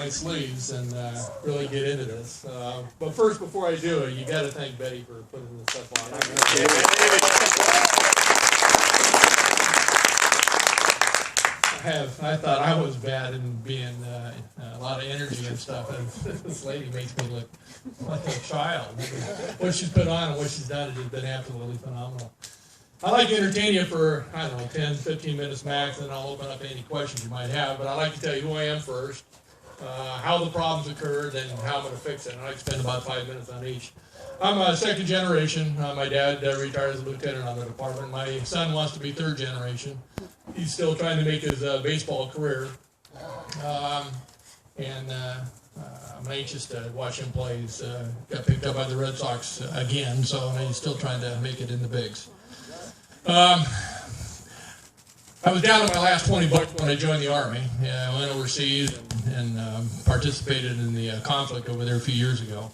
my sleeves and really get into this. But first, before I do, you got to thank Betty for putting this stuff on. I thought I was bad in being a lot of energy and stuff, and this lady makes me look like a child. What she's put on and what she's done has been absolutely phenomenal. I'd like to entertain you for, 10, 15 minutes max, and I'll open up any questions you might have. But I'd like to tell you who I am first, how the problems occurred, and how I'm going to fix it. And I'd like to spend about 5 minutes on each. I'm a second generation. My dad retired as a lieutenant on the department. My son wants to be third generation. He's still trying to make his baseball career. I'm anxious to watch him play. He's got picked up by the Red Sox again, so he's still trying to make it in the bigs. I was down to my last 20 bucks when I joined the Army. I went overseas and participated in the conflict over there a few years ago.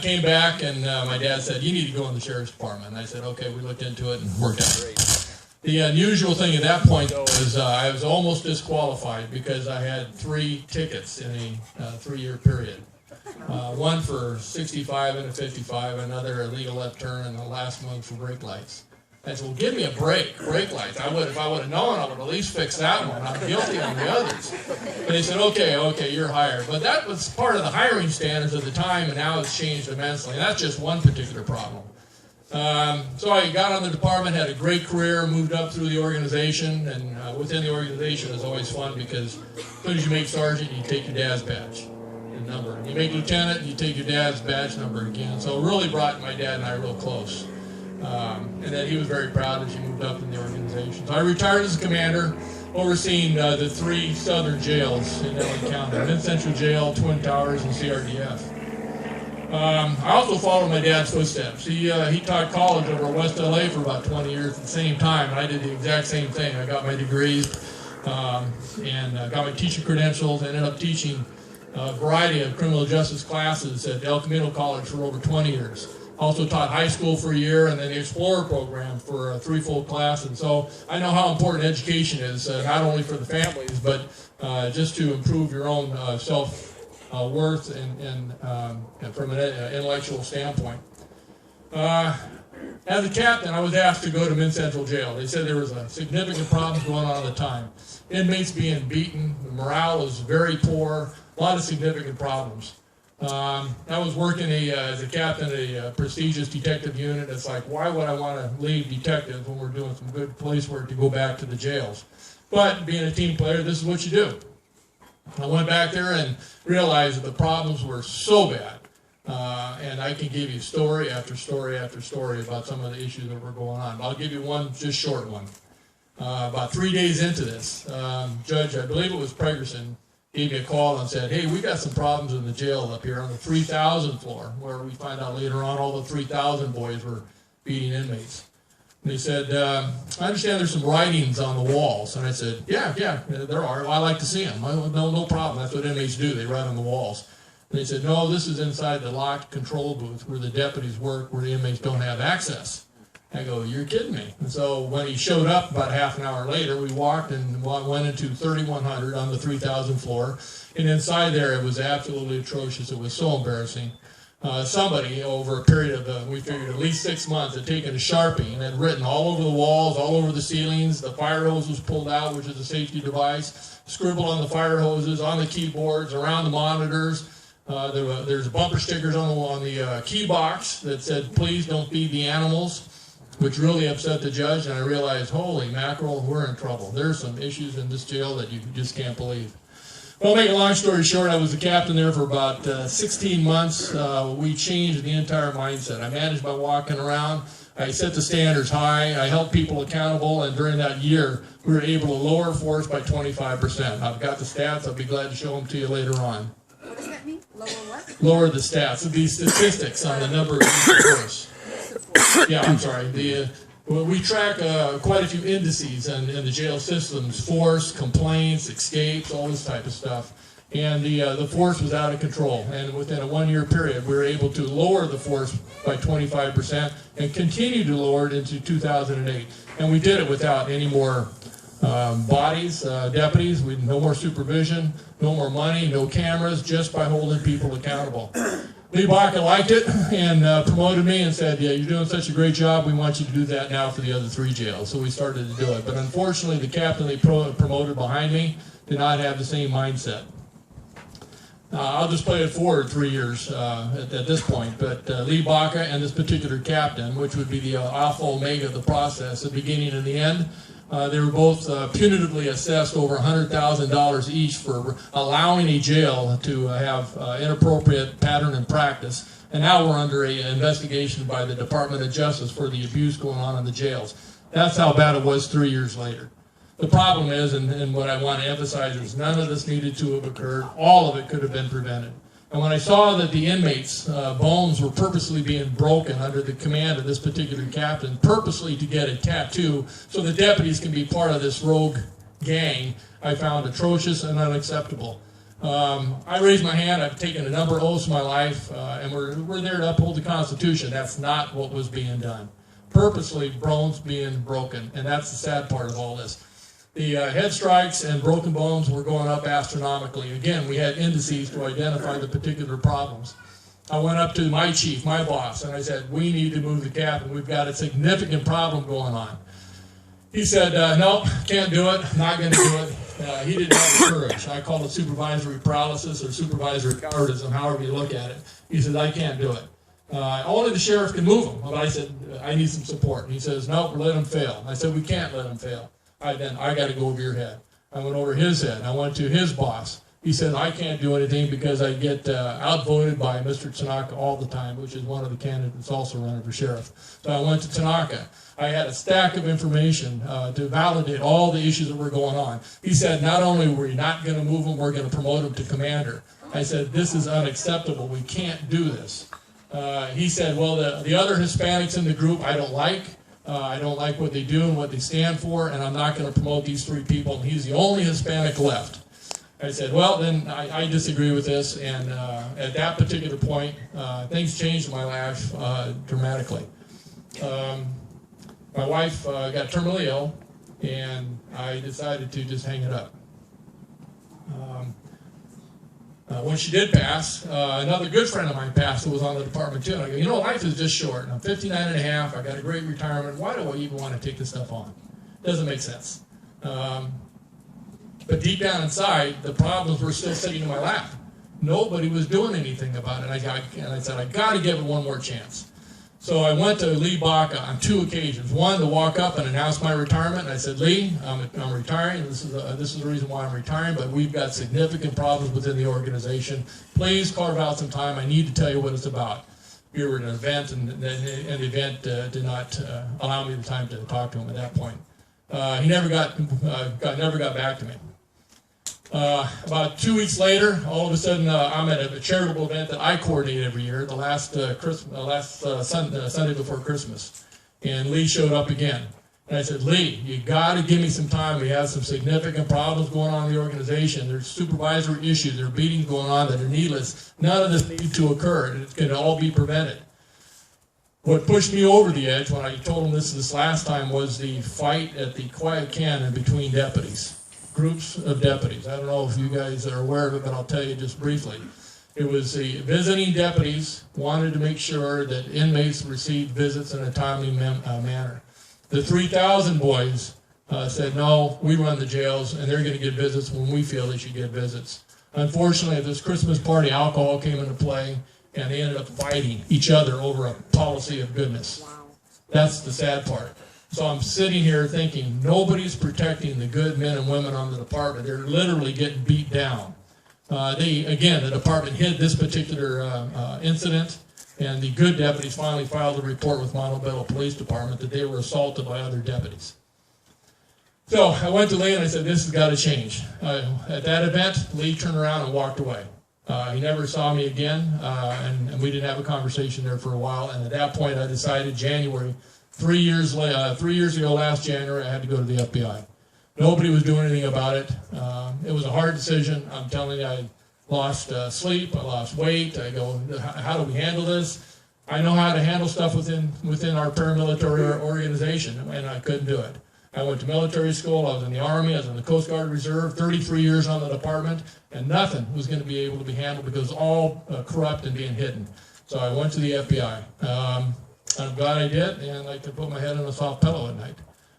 Came back and my dad said, "You need to go in the Sheriff's Department." And I said, "Okay." We looked into it and worked out great. The unusual thing at that point, though, is I was almost disqualified because I had 3 tickets in a 3-year period. One for 65 and a 55, another illegal left turn, and the last one for brake lights. I said, "Well, give me a brake lights. If I would have known, I would at least fix that one. I'm guilty on the others." But they said, okay, you're hired. But that was part of the hiring standards at the time, and now it's changed immensely. And that's just one particular problem. So I got on the department, had a great career, moved up through the organization, and within the organization is always fun because as soon as you make sergeant, you take your dad's badge and number. You make lieutenant, you take your dad's badge number again. So it really brought my dad and I real close. And then he was very proud as he moved up in the organization. So I retired as a commander, overseeing the 3 southern jails in LA County, Mid-Central Jail, Twin Towers, and CRDF. I also followed my dad's footsteps. He taught college over at West LA for about 20 years at the same time, and I did the exact same thing. I got my degrees and got my teacher credentials, ended up teaching a variety of criminal justice classes at El Camino College for over 20 years. Also taught high school for a year and then the Explorer program for 3 full classes. So I know how important education is, not only for the families, but just to improve your own self-worth and from an intellectual standpoint. As a captain, I was asked to go to Mid-Central Jail. They said there was a significant problems going on at the time. Inmates being beaten, the morale was very poor, a lot of significant problems. I was working as a captain at a prestigious detective unit. It's like, why would I want to leave detectives when we're doing some good police work to go back to the jails? But being a team player, this is what you do. I went back there and realized that the problems were so bad. And I can give you story after story after story about some of the issues that were going on. I'll give you one just short one. About 3 days into this, Judge, I believe it was Pregerson, gave me a call and said, "Hey, we got some problems in the jail up here on the 3,000 floor, where we find out later on all the 3,000 boys were beating inmates." And they said, "I understand there's some writings on the walls." And I said, yeah, there are. Well, I like to see them. No problem. That's what inmates do. They write on the walls. And they said, "No, this is inside the locked control booth where the deputies work, where the inmates don't have access." I go, "You're kidding me." And so when he showed up about half an hour later, we walked and went into 3100 on the 3,000 floor. And inside there, it was absolutely atrocious. It was so embarrassing. Somebody, over a period of, we figured at least 6 months, had taken a Sharpie and had written all over the walls, all over the ceilings. The fire hose was pulled out, which is a safety device, scribbled on the fire hoses, on the keyboards, around the monitors. There's bumper stickers on the key box that said, "Please don't feed the animals," which really upset the judge, and I realized, holy mackerel, we're in trouble. There's some issues in this jail that you just can't believe. Well, make a long story short, I was the captain there for about 16 months. We changed the entire mindset. I managed by walking around. I set the standards high. I held people accountable, and during that year, we were able to lower force by 25%. I've got the stats. I'll be glad to show them to you later on. What does that mean? Lower what? Lower the stats. The statistics on the number of force. Yeah, I'm sorry. We track quite a few indices in the jail systems: force, complaints, escapes, all this type of stuff. And the force was out of control. And within a 1-year period, we were able to lower the force by 25% and continue to lower it into 2008. And we did it without any more bodies, deputies. No more supervision, no more money, no cameras, just by holding people accountable. Lee Baca liked it and promoted me and said, yeah, you're doing such a great job, we want you to do that now for the other 3 jails. So we started to do it. But unfortunately, the captain they promoted behind me did not have the same mindset. I'll just play it forward 3 years at this point, but Lee Baca and this particular captain, which would be the alpha omega of the process, the beginning and the end, they were both punitively assessed over $100,000 each for allowing a jail to have inappropriate pattern and practice. And now we're under an investigation by the Department of Justice for the abuse going on in the jails. That's how bad it was 3 years later. The problem is, and what I want to emphasize is none of this needed to have occurred. All of it could have been prevented. And when I saw that the inmates' bones were purposely being broken under the command of this particular captain, purposely to get a tattoo so the deputies can be part of this rogue gang, I found atrocious and unacceptable. I raised my hand. I've taken a number of oaths in my life, and we're there to uphold the Constitution. That's not what was being done. Purposely, bones being broken, and that's the sad part of all this. The head strikes and broken bones were going up astronomically. Again, we had indices to identify the particular problems. I went up to my chief, my boss, and I said, we need to move the captain. We've got a significant problem going on. He said, no, can't do it, not going to do it. He didn't have the courage. I call it supervisory paralysis or supervisory cowardice, however you look at it. He said, I can't do it. Only the sheriff can move him. But I said, I need some support. And he says, no, let him fail. I said, we can't let him fail. I got to go over your head. I went over his head. I went to his boss. He said, I can't do anything because I get outvoted by Mr. Tanaka all the time, which is one of the candidates also running for sheriff. So I went to Tanaka. I had a stack of information to validate all the issues that were going on. He said, not only were you not going to move him, we're going to promote him to commander. I said, this is unacceptable. We can't do this. He said, well, the other Hispanics in the group I don't like. I don't like what they do and what they stand for, and I'm not going to promote these 3 people, and he's the only Hispanic left. I said, well, then I disagree with this, and at that particular point, things changed in my life dramatically. My wife got terminally ill, and I decided to just hang it up. When she did pass, another good friend of mine passed who was on the department too. And I go, you know, life is just short. I'm 59 and a half. I got a great retirement. Why do I even want to take this stuff on? Doesn't make sense. But deep down inside, the problems were still sitting in my lap. Nobody was doing anything about it. And I said, I got to give it one more chance. So I went to Lee Baca on 2 occasions. One, to walk up and announce my retirement. I said, Lee, I'm retiring. This is the reason why I'm retiring, but we've got significant problems within the organization. Please carve out some time. I need to tell you what it's about. We were at an event, and the event did not allow me the time to talk to him at that point. He never got back to me. About 2 weeks later, all of a sudden, I'm at a charitable event that I coordinate every year, the last Sunday before Christmas. And Lee showed up again. And I said, Lee, you got to give me some time. We have some significant problems going on in the organization. There's supervisory issues. There are beatings going on that are needless. None of this needs to occur. It can all be prevented. What pushed me over the edge when I told him this last time was the fight at the Quiet Cannon between deputies. Groups of deputies. I don't know if you guys are aware of it, but I'll tell you just briefly. It was the visiting deputies wanted to make sure that inmates received visits in a timely manner. The 3,000 boys said, no, we run the jails, and they're going to get visits when we feel they should get visits. Unfortunately, at this Christmas party, alcohol came into play, and they ended up fighting each other over a policy of goodness. Wow. That's the sad part. So I'm sitting here thinking, nobody's protecting the good men and women on the department. They're literally getting beat down. The department hid this particular incident, and the good deputies finally filed a report with Montebello Police Department that they were assaulted by other deputies. So I went to Lee and I said, this has got to change. At that event, Lee turned around and walked away. He never saw me again, and we didn't have a conversation there for a while. And at that point, I decided January, 3 years ago, last January, I had to go to the FBI. Nobody was doing anything about it. It was a hard decision. I'm telling you, I lost sleep. I lost weight. I go, how do we handle this? I know how to handle stuff within our paramilitary organization, and I couldn't do it. I went to military school, I was in the Army, I was in the Coast Guard Reserve, 33 years on the department, and nothing was going to be able to be handled because it was all corrupt and being hidden. So I went to the FBI. I'm glad I did, and I could put my head on a soft pillow at night.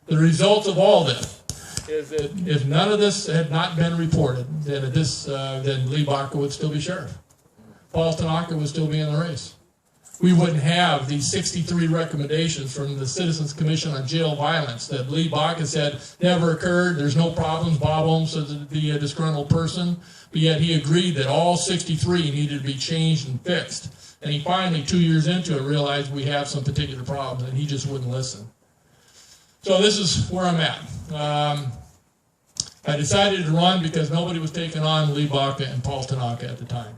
The result of all this is that if none of this had not been reported, then Lee Baca would still be sheriff. Paul Tanaka would still be in the race. We wouldn't have these 63 recommendations from the Citizens Commission on Jail Violence that Lee Baca said never occurred, there's no problems, Bob Olmsted would be a disgruntled person, but yet he agreed that all 63 needed to be changed and fixed. And he finally, 2 years into it, realized we have some particular problems, and he just wouldn't listen. So this is where I'm at. I decided to run because nobody was taking on Lee Baca and Paul Tanaka at the time.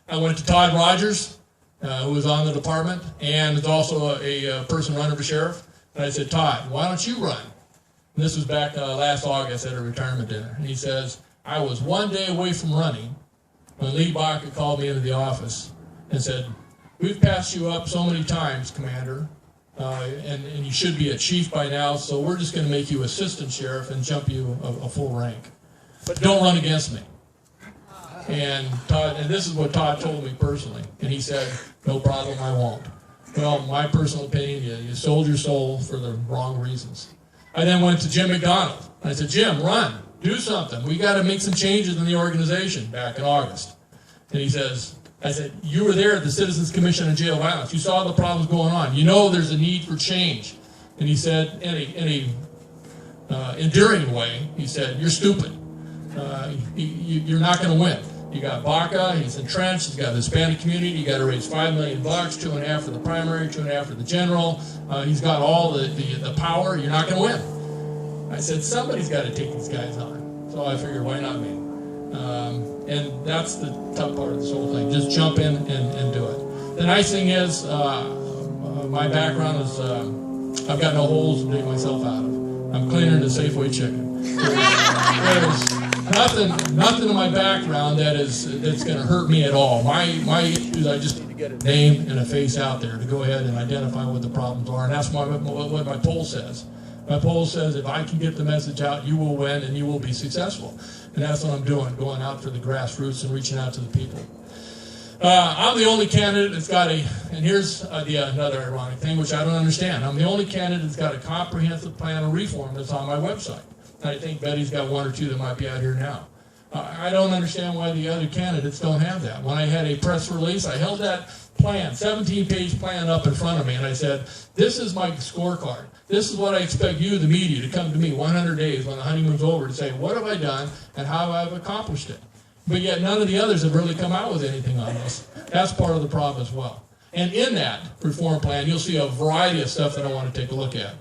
I went to Todd Rogers, who was on the department, and is also a person running for sheriff. And I said, Todd, why don't you run? And this was back last August at a retirement dinner. And he says, I was 1 day away from running when Lee Baca called me into the office and said, we've passed you up so many times, Commander, and you should be a chief by now, so we're just going to make you assistant sheriff and jump you a full rank. But don't run against me. And this is what Todd told me personally. And he said, no problem, I won't. Well, my personal opinion, you sold your soul for the wrong reasons. I then went to Jim McDonald. I said, Jim, run, do something. We got to make some changes in the organization back in August. And he says, I said, you were there at the Citizens Commission on Jail Violence. You saw the problems going on. You know there's a need for change. And he said, in a endearing way, he said, you're stupid. You're not going to win. You got Baca, he's entrenched, he's got the Hispanic community, you got to raise $5 million, 2.5 for the primary, 2.5 for the general. He's got all the power, you're not going to win. I said, somebody's got to take these guys on. So I figured, why not me? And that's the tough part of this whole thing. Just jump in and do it. The nice thing is, my background is, I've got no holes to dig myself out of. I'm cleaner than Safeway chicken. There's nothing in my background that's going to hurt me at all. My issues, I just need to get a name and a face out there to go ahead and identify what the problems are. And that's what my poll says. My poll says if I can get the message out, you will win and you will be successful. And that's what I'm doing, going out for the grassroots and reaching out to the people. I'm the only candidate that's got and here's another ironic thing, which I don't understand. I'm the only candidate that's got a comprehensive plan of reform that's on my website. And I think Betty's got one or two that might be out here now. I don't understand why the other candidates don't have that. When I had a press release, I held that plan, 17-page plan up in front of me, and I said, this is my scorecard. This is what I expect you, the media, to come to me 100 days when the honeymoon's over to say, what have I done and how have I accomplished it? But yet none of the others have really come out with anything on this. That's part of the problem as well. And in that reform plan, you'll see a variety of stuff that I want to take a look at.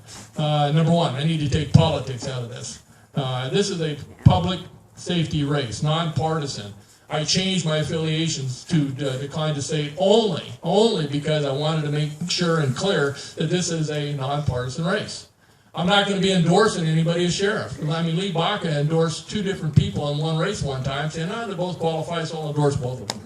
Number one, I need to take politics out of this. This is a public safety race, nonpartisan. I changed my affiliations to decline to say only because I wanted to make sure and clear that this is a nonpartisan race. I'm not going to be endorsing anybody as sheriff. I mean, Lee Baca endorsed two different people in one race one time, saying, they both qualify, so I'll endorse both of them.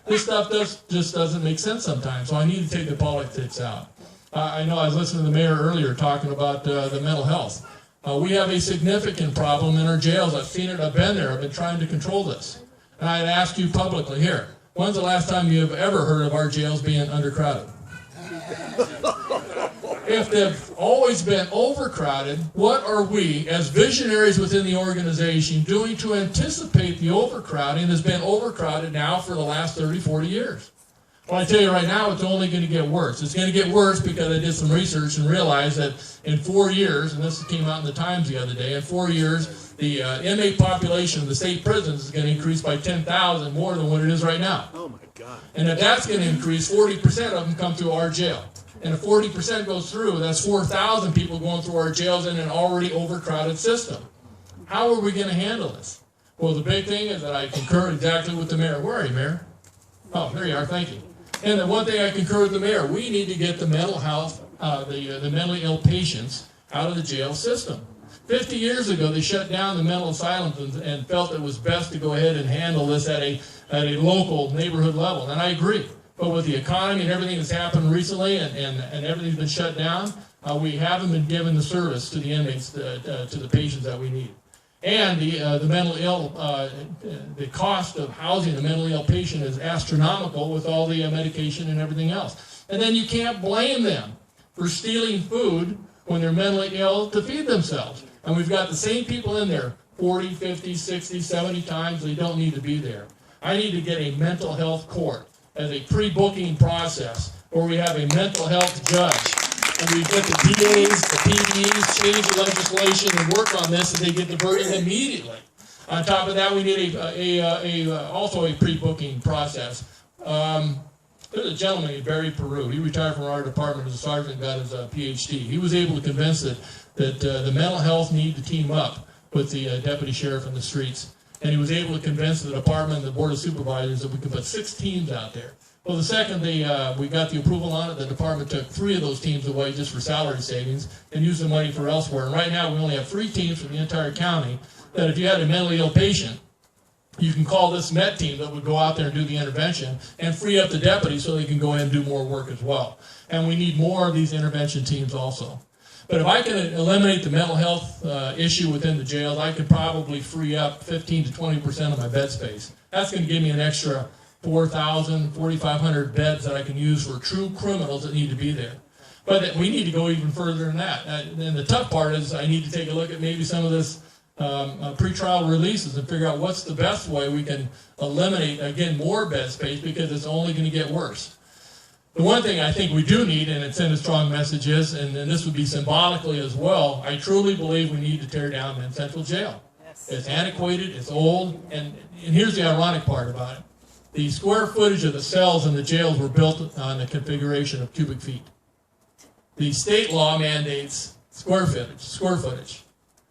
This stuff just doesn't make sense sometimes, so I need to take the politics out. I know I was listening to the mayor earlier talking about the mental health. We have a significant problem in our jails. I've seen it, I've been there, I've been trying to control this. And I'd ask you publicly here, when's the last time you have ever heard of our jails being undercrowded? If they've always been overcrowded, what are we, as visionaries within the organization, doing to anticipate the overcrowding that's been overcrowded now for the last 30, 40 years? Well, I tell you right now, it's only going to get worse. It's going to get worse because I did some research and realized that in 4 years, and this came out in the Times the other day, in 4 years, the inmate population of the state prisons is going to increase by 10,000 more than what it is right now. Oh my God. And if that's going to increase, 40% of them come through our jail. And if 40% goes through, that's 4,000 people going through our jails in an already overcrowded system. How are we going to handle this? Well, the big thing is that I concur exactly with the mayor. Where are you, Mayor? Oh, there you are. Thank you. And the one thing I concur with the mayor, we need to get the mental health, the mentally ill patients out of the jail system. 50 years ago, they shut down the mental asylums and felt it was best to go ahead and handle this at a local neighborhood level. And I agree. But with the economy and everything that's happened recently and everything's been shut down, we haven't been given the service to the inmates, to the patients that we need. And the mentally ill, the cost of housing a mentally ill patient is astronomical with all the medication and everything else. And then you can't blame them for stealing food when they're mentally ill to feed themselves. And we've got the same people in there 40, 50, 60, 70 times. They don't need to be there. I need to get a mental health court as a pre-booking process where we have a mental health judge. And we get the DAs, the PDs, change the legislation and work on this, and they get the verdict immediately. On top of that, we need also a pre-booking process. There's a gentleman named Barry Peru. He retired from our department as a sergeant and got his PhD. He was able to convince that the mental health need to team up with the deputy sheriff in the streets. And he was able to convince the department and the board of supervisors that we could put 6 teams out there. Well, the second we got the approval on it, the department took 3 of those teams away just for salary savings and used the money for elsewhere. And right now we only have 3 teams from the entire county that if you had a mentally ill patient, you can call this MET team that would go out there and do the intervention and free up the deputies so they can go in and do more work as well. And we need more of these intervention teams also. But if I can eliminate the mental health issue within the jails, I could probably free up 15 to 20% of my bed space. That's going to give me an extra 4,000, 4,500 beds that I can use for true criminals that need to be there. But we need to go even further than that. And the tough part is I need to take a look at maybe some of this pretrial releases and figure out what's the best way we can eliminate, again, more bed space because it's only going to get worse. The one thing I think we do need, and it's in a strong message, is, and this would be symbolically as well, I truly believe we need to tear down Men's Central Jail. Yes. It's antiquated, it's old, and here's the ironic part about it. The square footage of the cells in the jails were built on the configuration of cubic feet. The state law mandates square footage.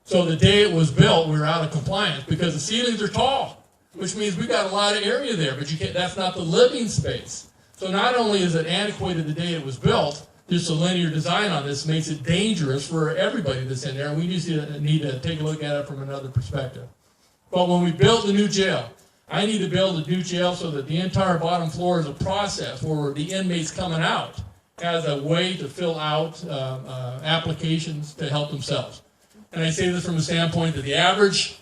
So the day it was built, we were out of compliance because the ceilings are tall, which means we've got a lot of area there, but that's not the living space. So not only is it antiquated the day it was built, just a linear design on this makes it dangerous for everybody that's in there. We just need to take a look at it from another perspective. But when we build the new jail, I need to build a new jail so that the entire bottom floor is a process where the inmates coming out has a way to fill out applications to help themselves. And I say this from the standpoint that the average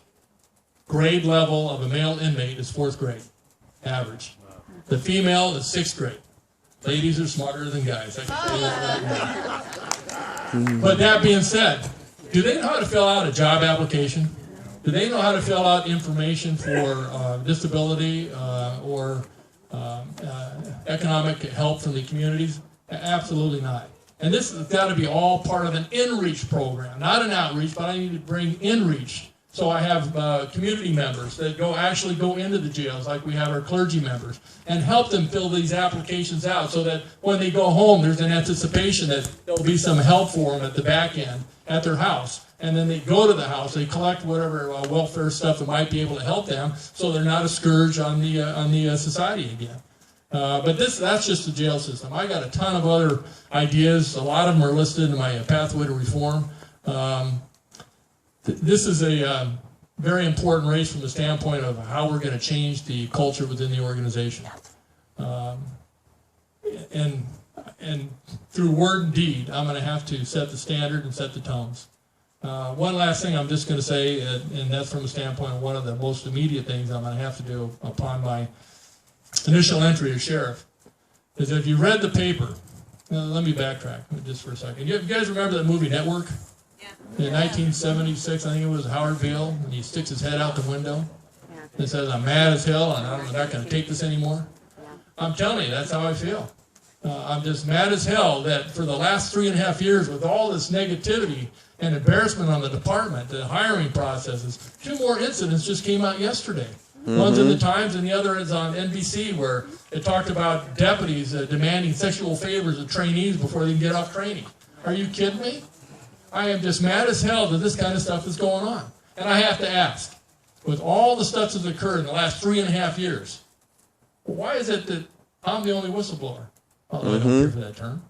grade level of a male inmate is 4th grade, average. The female is 6th grade. Ladies are smarter than guys. I can say that right now. But that being said, do they know how to fill out a job application? Do they know how to fill out information for disability or economic help from the communities? Absolutely not. And this has got to be all part of an in-reach program, not an outreach, but I need to bring in-reach. So I have community members that actually go into the jails, like we have our clergy members, and help them fill these applications out so that when they go home, there's an anticipation that there'll be some help for them at the back end at their house. And then they go to the house, they collect whatever welfare stuff that might be able to help them so they're not a scourge on the society again. But that's just the jail system. I got a ton of other ideas. A lot of them are listed in my pathway to reform. This is a very important race from the standpoint of how we're going to change the culture within the organization. And through word and deed, I'm going to have to set the standard and set the tones. One last thing I'm just going to say, and that's from the standpoint of one of the most immediate things I'm going to have to do upon my initial entry as sheriff, is that if you read the paper, let me backtrack just for a second. You guys remember that movie Network? In 1976, I think it was Howard Beale, and he sticks his head out the window and says, "I'm mad as hell, and I'm not going to take this anymore." I'm telling you, that's how I feel. I'm just mad as hell that for the last 3.5 years, with all this negativity and embarrassment on the department, the hiring processes, 2 more incidents just came out yesterday. One's in the Times, and the other is on NBC, where it talked about deputies demanding sexual favors of trainees before they can get off training. Are you kidding me? I am just mad as hell that this kind of stuff is going on. And I have to ask, with all the stuff that's occurred in the last 3.5 years, why is it that I'm the only whistleblower? Although I don't care for that term.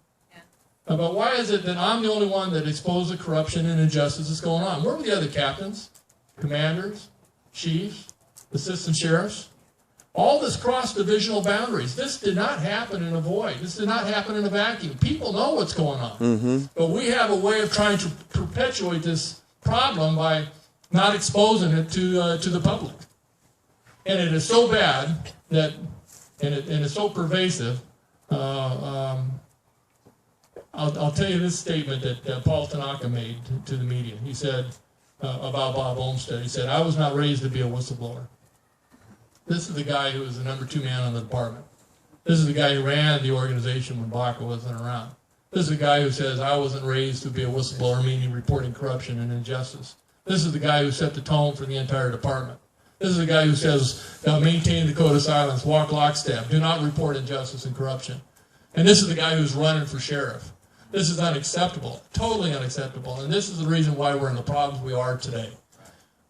But why is it that I'm the only one that exposed the corruption and injustice that's going on? Where were the other captains, commanders, chiefs, assistant sheriffs? All this cross-divisional boundaries. This did not happen in a void. This did not happen in a vacuum. People know what's going on. But we have a way of trying to perpetuate this problem by not exposing it to the public. And it is so bad that, and it's so pervasive. I'll tell you this statement that Paul Tanaka made to the media. He said about Bob Olmsted, he said, "I was not raised to be a whistleblower." This is the guy who was the #2 man on the department. This is the guy who ran the organization when Baca wasn't around. This is the guy who says, "I wasn't raised to be a whistleblower," meaning reporting corruption and injustice. This is the guy who set the tone for the entire department. This is the guy who says, maintain the code of silence, walk lockstep, do not report injustice and corruption. And this is the guy who's running for sheriff. This is unacceptable, totally unacceptable. And this is the reason why we're in the problems we are today.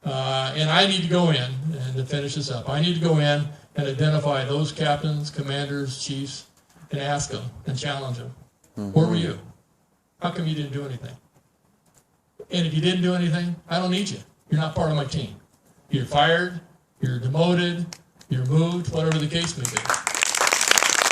And I need to go in, and to finish this up, I need to go in and identify those captains, commanders, chiefs, and ask them and challenge them. Where were you? How come you didn't do anything? And if you didn't do anything, I don't need you. You're not part of my team. You're fired, you're demoted, you're moved, whatever the case may be.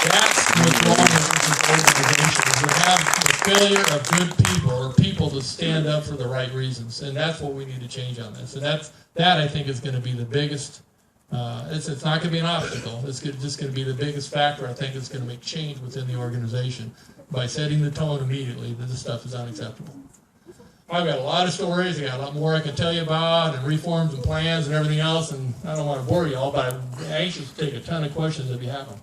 That's what's wrong with this organization, is we have the failure of good people, or people to stand up for the right reasons. And that's what we need to change on this. And that I think is going to be the biggest, it's not going to be an obstacle. It's just going to be the biggest factor, I think, that's going to make change within the organization by setting the tone immediately that this stuff is unacceptable. I've got a lot of stories, I got a lot more I can tell you about, and reforms and plans and everything else, and I don't want to bore you all, but I'm anxious to take a ton of questions if you have them.